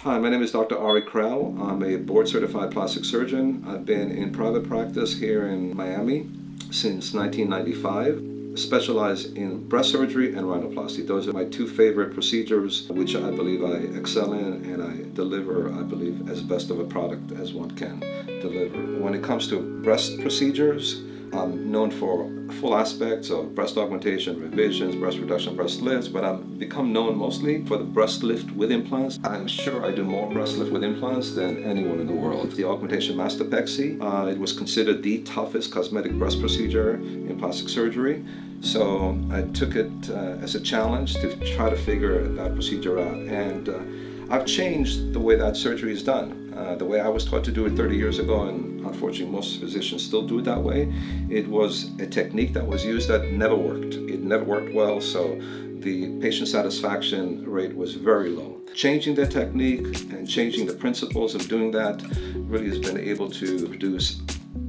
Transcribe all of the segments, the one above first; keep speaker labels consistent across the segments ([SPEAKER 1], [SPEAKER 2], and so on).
[SPEAKER 1] Hi, my name is Dr. Ary Krau. I'm a board-certified plastic surgeon. I've been in private practice here in Miami since 1995. Specialize in breast surgery and rhinoplasty. Those are my two favorite procedures, which I believe I excel in and I deliver, I believe, as best of a product as one can deliver. When it comes to breast procedures, I'm known for full aspects of breast augmentation, revisions, breast reduction, breast lifts, but I've become known mostly for the breast lift with implants. I'm sure I do more breast lift with implants than anyone in the world. The augmentation mastopexy, it was considered the toughest cosmetic breast procedure in plastic surgery. So I took it as a challenge to try to figure that procedure out. And I've changed the way that surgery is done. The way I was taught to do it 30 years ago, and unfortunately most physicians still do it that way, it was a technique that was used that never worked. It never worked well, so the patient satisfaction rate was very low. Changing the technique and changing the principles of doing that really has been able to produce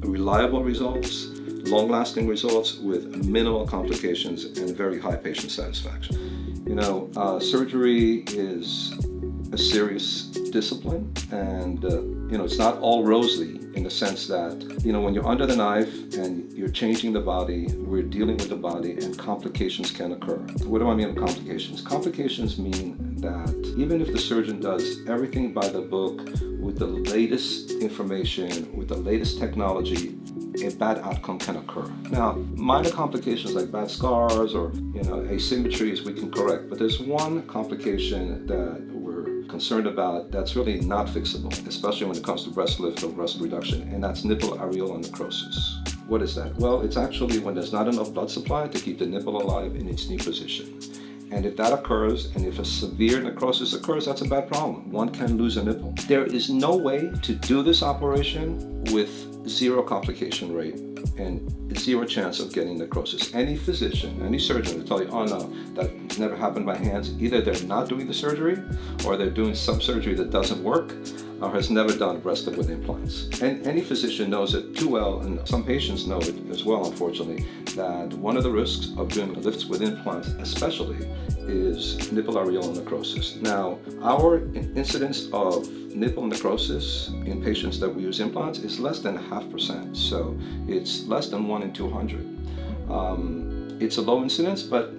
[SPEAKER 1] reliable results, long-lasting results with minimal complications and very high patient satisfaction. You know, surgery is a serious discipline, and it's not all rosy in the sense that, when you're under the knife and you're changing the body, we're dealing with the body and complications can occur. What do I mean by complications? Complications mean that even if the surgeon does everything by the book with the latest information, with the latest technology, a bad outcome can occur. Now, minor complications like bad scars or asymmetries we can correct, but there's one complication that we're concerned about that's really not fixable, especially when it comes to breast lift or breast reduction, and that's nipple areolar necrosis. What is that? Well, it's actually when there's not enough blood supply to keep the nipple alive in its new position. And if that occurs, and if a severe necrosis occurs, that's a bad problem. One can lose a nipple. There is no way to do this operation with zero complication rate and zero chance of getting necrosis. Any physician, any surgeon will tell you, oh no, that never happened by hands. Either they're not doing the surgery or they're doing some surgery that doesn't work or has never done breast lift with implants. And any physician knows it too well, and some patients know it as well, unfortunately, that one of the risks of doing lifts with implants especially is nipple areolar necrosis. Now, our incidence of nipple necrosis in patients that we use implants is less than 0.5%, so it's less than 1 in 200. It's a low incidence, but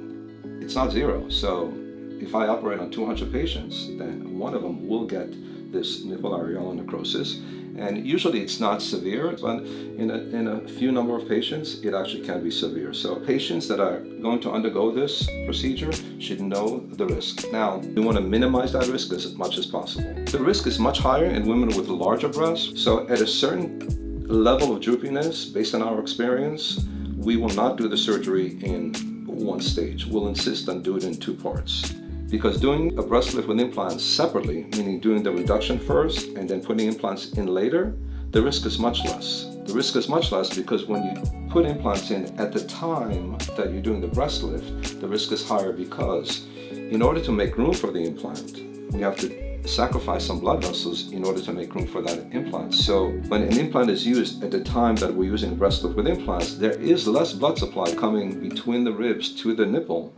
[SPEAKER 1] it's not zero. So if I operate on 200 patients, then one of them will get this nipple areolar necrosis, and usually it's not severe, but in a few number of patients it actually can be severe. So patients that are going to undergo this procedure should know the risk. Now, we want to minimize that risk as much as possible. The risk is much higher in women with larger breasts, so at a certain level of droopiness, based on our experience, we will not do the surgery in one stage. We'll insist on doing it in 2 parts. Because doing a breast lift with implants separately, meaning doing the reduction first and then putting implants in later, the risk is much less. The risk is much less because when you put implants in at the time that you're doing the breast lift, the risk is higher because in order to make room for the implant, we have to sacrifice some blood vessels in order to make room for that implant. So when an implant is used at the time that we're using breast lift with implants, there is less blood supply coming between the ribs to the nipple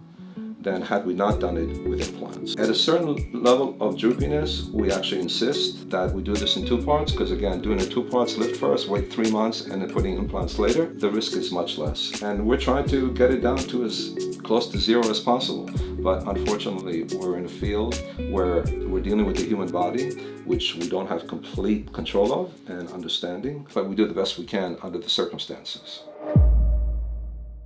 [SPEAKER 1] than had we not done it with implants. At a certain level of droopiness, we actually insist that we do this in 2 parts, because again, doing it 2 parts, lift first, wait 3 months, and then putting implants later, the risk is much less. And we're trying to get it down to as close to zero as possible. But unfortunately, we're in a field where we're dealing with the human body, which we don't have complete control of and understanding, but we do the best we can under the circumstances.